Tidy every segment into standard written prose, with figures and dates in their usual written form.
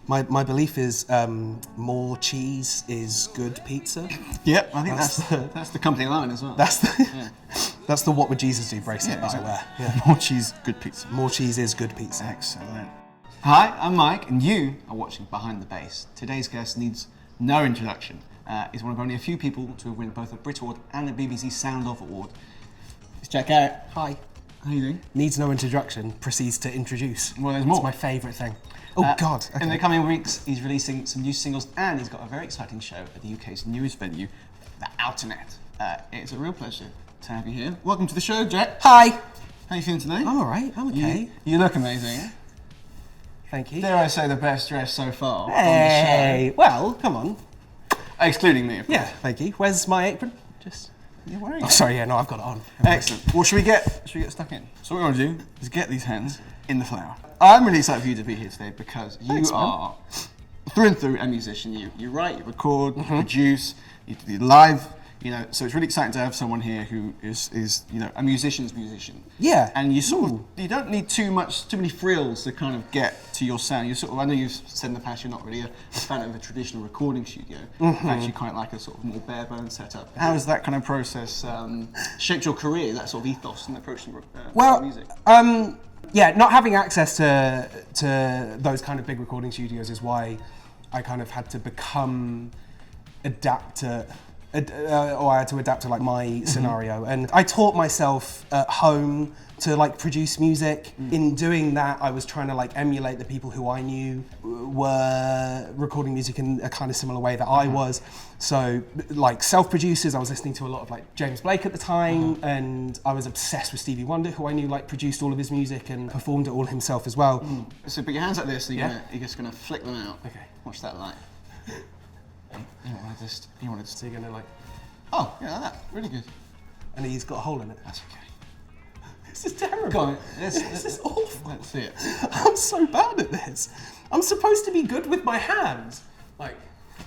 My belief is more cheese is good pizza. Yep, I think that's the company line as well. That's the What Would Jesus Do bracelet that I wear. Yeah. More cheese, good pizza. More cheese is good pizza. Excellent. Hi, I'm Mike, and you are watching Behind the Bass. Today's guest needs no introduction. He's one of only a few people to have won both a Brit Award and a BBC Sound Off Award. It's Jack Garratt. Hi. How are you doing? Needs no introduction, proceeds to introduce. Well, there's more. It's my favourite thing. Oh, God. Okay. In the coming weeks, he's releasing some new singles, and he's got a very exciting show at the UK's newest venue, the Outernet. It's a real pleasure to have you here. Welcome to the show, Jack. Hi. How are you feeling today? I'm all right. I'm okay. You look amazing. Thank you. Dare I say the best dress so far Hey. on the show? Well, come on. Excluding me, of course. Yeah, thank you. Where's my apron? Just... You're wearing Oh, it. sorry, yeah, no, I've got it on. Excellent. Well, should we get stuck in? So what we're going to do is get these hands in the flour. I'm really excited for you to be here today because you are through and through a musician. You write, you record, you produce, you do live. So it's really exciting to have someone here who is a musician's musician. Yeah. And you you don't need too many frills to kind of get to your sound. I know you've said in the past you're not really a fan of a traditional recording studio. In fact, you quite like a sort of more bare bones setup. How has that kind of process shaped your career? That sort of ethos and approach to music. Yeah, not having access to those kind of big recording studios is why I kind of had to become I had to adapt to like my scenario, and I taught myself at home to like produce music. In doing that, I was trying to like emulate the people who I knew were recording music in a kind of similar way that I was. So like self-producers, I was listening to a lot of like James Blake at the time, and I was obsessed with Stevie Wonder, who I knew like produced all of his music and performed it all himself as well. So put your hands like this, so you're just gonna flick them out. Okay. What's that like? You want to just So you're gonna like, oh, yeah, like that. Really good. and he's got a hole in it. That's okay. This is terrible. Go on. This is awful. Let's see it. I'm so bad at this. I'm supposed to be good with my hands. Like,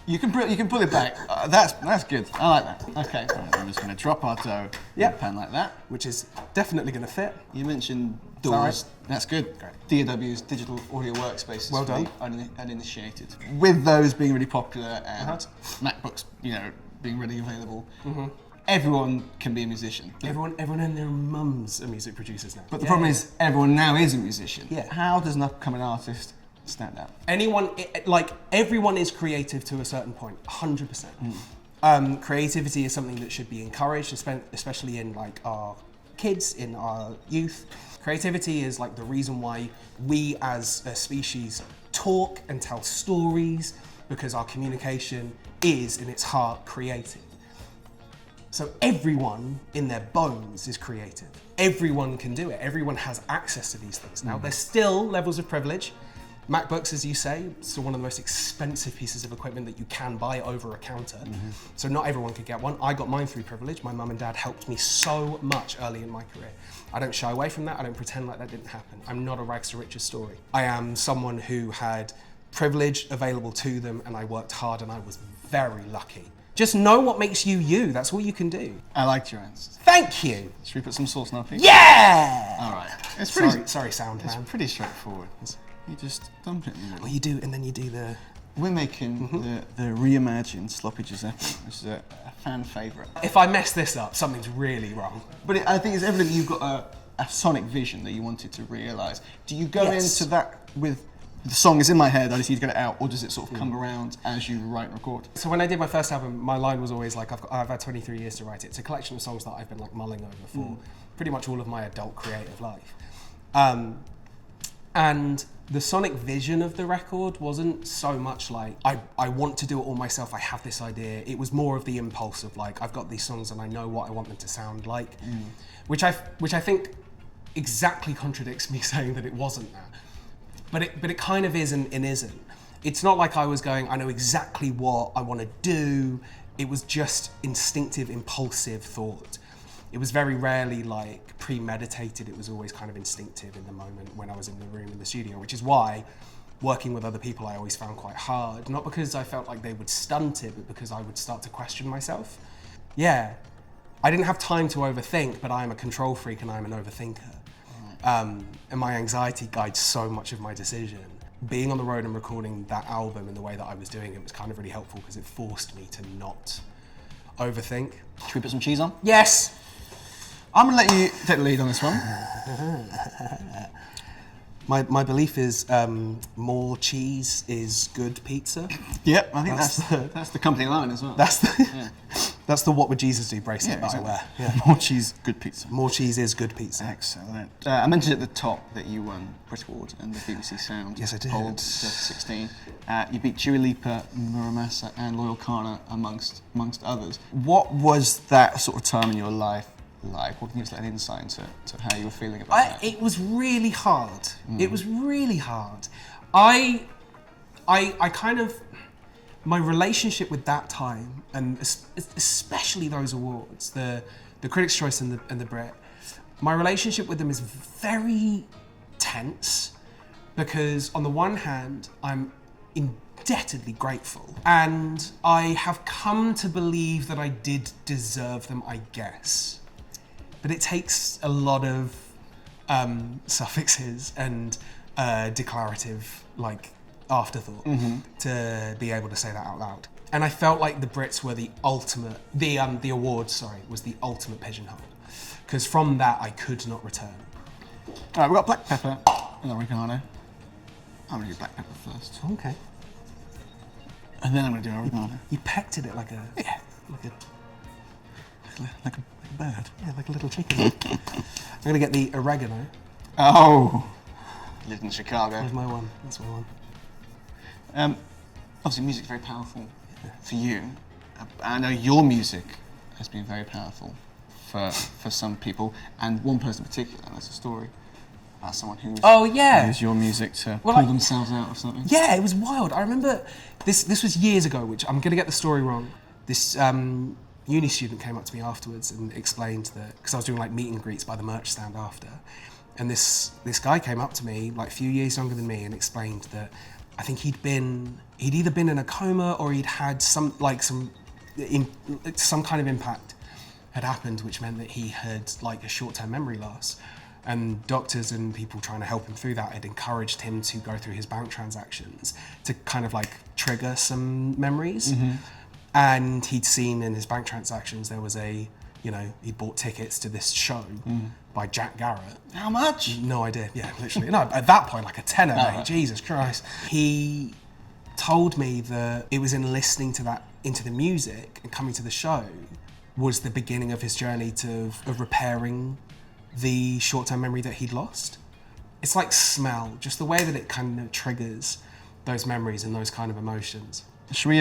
You can pull it back. That's good. I like that. Okay. I'm just going to drop our dough in the pan like that. which is definitely going to fit. You mentioned all DAWs. right. That's good. Great. DAW's digital audio workspaces. Well done. Uninitiated. With those being really popular and MacBooks, being readily available, everyone can be a musician. Everyone and their mums are music producers now. But the problem is, everyone now is a musician. Yeah. How does an upcoming artist stand out? Everyone is creative to a certain point, 100%. Creativity is something that should be encouraged, especially in like our kids, in our youth. Creativity is like the reason why we as a species talk and tell stories, because our communication is in its heart creative. So everyone in their bones is creative. Everyone can do it. Everyone has access to these things. Now, there's still levels of privilege. MacBooks, as you say, still one of the most expensive pieces of equipment that you can buy over a counter. So not everyone could get one. I got mine through privilege. My mum and dad helped me so much early in my career. I don't shy away from that. I don't pretend like that didn't happen. I'm not a rags to riches story. I am someone who had privilege available to them, and I worked hard, and I was very lucky. Just know what makes you you. That's all you can do. I liked your answers. Thank you. Should we put some sauce in our pizza? Yeah! All right. It's pretty. Sorry, sound man. It's pretty straightforward. You just dump it in the middle. Well, you do, and then you do the... We're making the reimagined sloppy Giuseppe, which is a fan favourite. If I mess this up, something's really wrong. But I think it's evident you've got a sonic vision that you wanted to realise. Do you go into that with the song is in my head, I just need to get it out, or does it sort of come around as you write and record? So when I did my first album, my line was always like, I've had 23 years to write it. It's a collection of songs that I've been like mulling over for pretty much all of my adult creative life. And the sonic vision of the record wasn't so much like, I want to do it all myself, I have this idea. It was more of the impulse of like, I've got these songs and I know what I want them to sound like, which I think exactly contradicts me saying that it wasn't that. But it kind of is and isn't. It's not like I was going, I know exactly what I want to do. It was just instinctive, impulsive thought. It was very rarely like premeditated. It was always kind of instinctive in the moment when I was in the room in the studio, which is why working with other people I always found quite hard. Not because I felt like they would stunt it, but because I would start to question myself. Yeah, I didn't have time to overthink, but I am a control freak and I'm an overthinker. And my anxiety guides so much of my decision. being on the road and recording that album in the way that I was doing it was kind of really helpful because it forced me to not overthink. Should we put some cheese on? Yes! I'm gonna let you take the lead on this one. My belief is more cheese is good pizza. Yep, I think that's the company line as well. That's the What Would Jesus Do bracelet that I wear. Yeah. More cheese, good pizza. More cheese is good pizza. Excellent. I mentioned at the top that you won Brit Award and the BBC Sound. Yes, I did. Poll 2016. You beat Dua Lipa, Muramasa and Loyal Kana amongst others. What was that sort of time in your life like? What can you just let an insight into how you were feeling about that? It was really hard. It was really hard. I kind of, my relationship with that time, and especially those awards, the Critics' Choice and the Brit, my relationship with them is very tense because on the one hand, I'm indebtedly grateful, and I have come to believe that I did deserve them, I guess. But it takes a lot of suffixes and declarative, like, afterthought to be able to say that out loud. And I felt like the Brits were the ultimate, the award, was the ultimate pigeonhole. Because from that, I could not return. All right, we've got black pepper and oregano. I'm gonna do black pepper first. Okay. And then I'm gonna do oregano. You pecked at it like a bird. Yeah, like a little chicken. I'm gonna get the oregano. Oh, lived in Chicago. That's my one. That's my one. Obviously, music's very powerful for you. I know your music has been very powerful for some people, and one person in particular. That's a story about someone who used your music to pull themselves out of something. Yeah, it was wild. I remember this was years ago, which I'm gonna get the story wrong. This uni student came up to me afterwards and explained that, because I was doing like meet and greets by the merch stand after, and this guy came up to me, like a few years younger than me, and explained that I think he'd either been in a coma or he'd had some kind of impact had happened, which meant that he had like a short-term memory loss. And doctors and people trying to help him through that had encouraged him to go through his bank transactions to kind of like trigger some memories. And he'd seen in his bank transactions there was he'd bought tickets to this show by Jack Garratt. How much? No idea. Yeah, literally. No, at that point, like a tenner, mate. Jesus Christ. He told me that it was in listening to that, into the music and coming to the show was the beginning of his journey of repairing the short-term memory that he'd lost. It's like smell, just the way that it kind of triggers those memories and those kind of emotions. Should we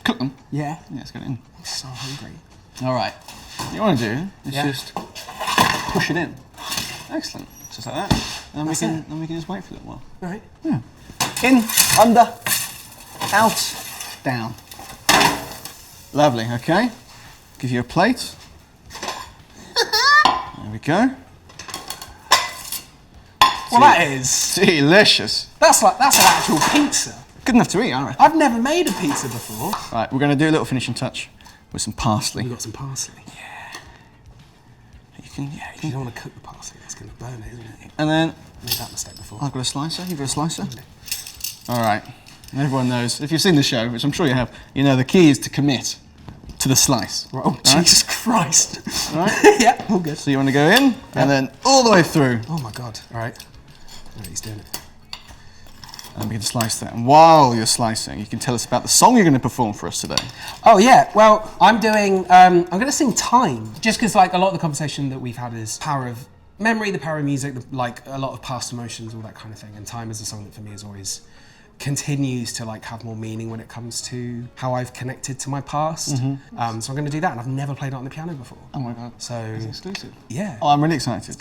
cook them? Yeah. Yeah, let's get it in. I'm so hungry. All right. What you want to do is just push it in. Excellent. Just like that. And then we can just wait for a little while. All right. Yeah. In, under, out, down. Lovely. Okay. Give you a plate. There we go. Well, that is delicious. That's an actual pizza. Good enough to eat, I reckon. I've never made a pizza before. Right, we're going to do a little finishing touch with some parsley. We've got some parsley. Yeah. You don't want to cook the parsley, that's going to burn it, isn't it? And then... I made that mistake before. I've got a slicer. You've got a slicer? All right. And everyone knows, if you've seen the show, which I'm sure you have, you know the key is to commit to the slice. Right. Oh, Jesus Christ. All right? Yeah, all good. So you want to go in, and then all the way through. Oh my God. All right. He's doing it. And we can slice that. And while you're slicing, you can tell us about the song you're going to perform for us today. Oh yeah, well, I'm doing, I'm going to sing Time. Just because like a lot of the conversation that we've had is power of memory, the power of music, like a lot of past emotions, all that kind of thing. And Time is a song that for me is always continues to like have more meaning when it comes to how I've connected to my past. So I'm going to do that, and I've never played it on the piano before. Oh my God. So it's exclusive. Yeah. Oh, I'm really excited.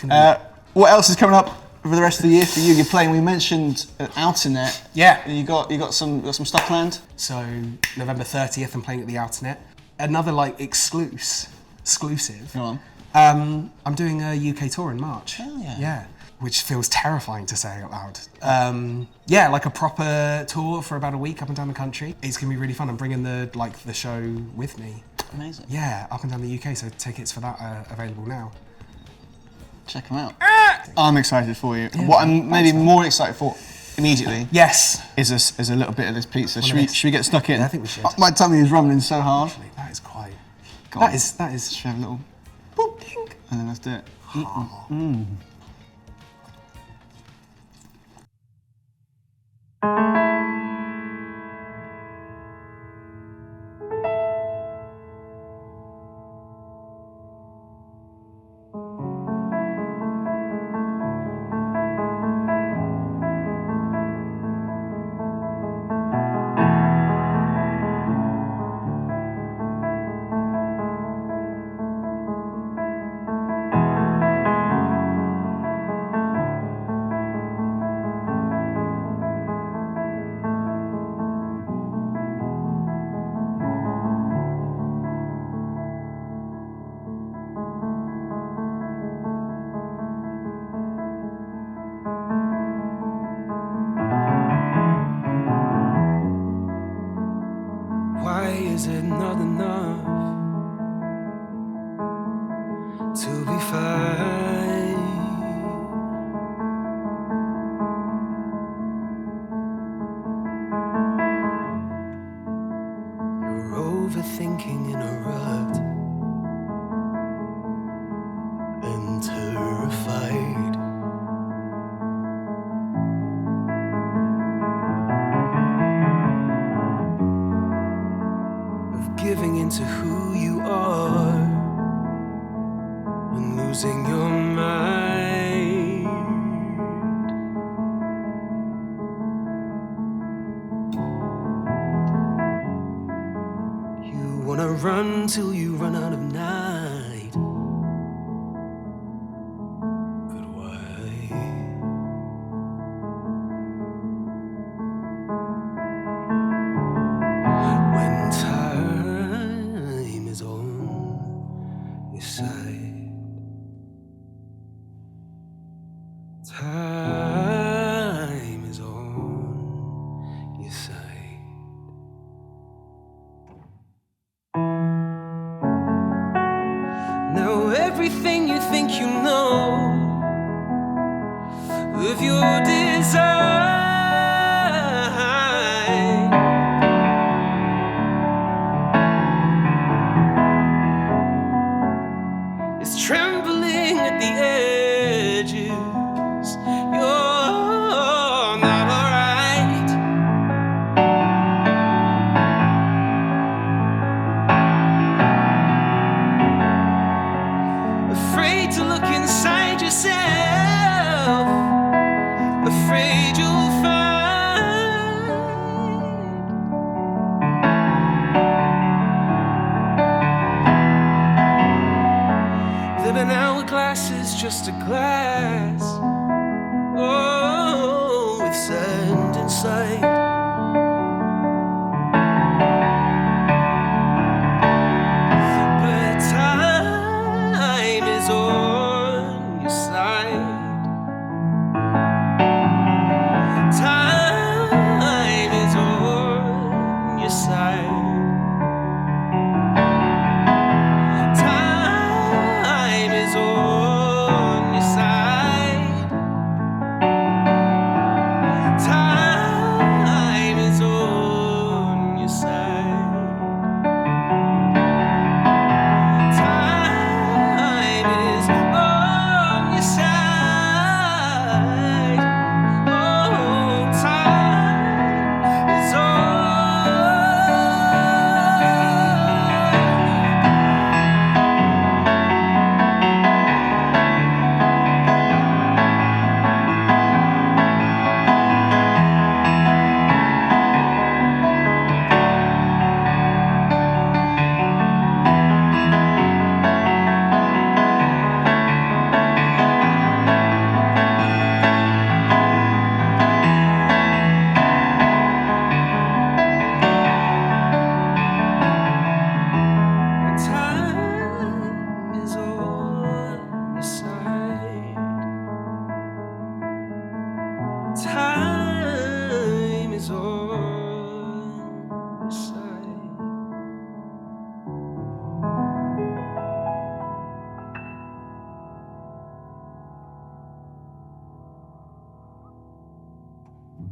What else is coming up for the rest of the year for you? You're playing. We mentioned Outernet. Yeah. You got some stuff planned. So November 30th, I'm playing at the Outernet. Another like exclusive. Go on. I'm doing a UK tour in March. Hell yeah. Yeah. Which feels terrifying to say out loud. Yeah, like a proper tour for about a week up and down the country. It's gonna be really fun. I'm bringing the show with me. Amazing. Yeah, up and down the UK. So tickets for that are available now. Check them out. I'm excited for you. Yeah, what I'm maybe more excited for immediately Yes. is a little bit of this pizza. Should we get stuck in? Yeah, I think we should. My tummy is rumbling so hard. Actually, that is quite. Go That on. is. Should we have a little boop, ding, and then let's do it. Why is it not enough to be fine? You're overthinking in a rut and terrified. Giving into who you are and losing your mind. You wanna run till you run out of night. But why? When time is on your side, time is on your side. Now everything you think you know of your design is trembling at the edges. You're not alright. Afraid to look inside yourself, afraid you'll find that an hourglass is just a glass, oh, with sand inside.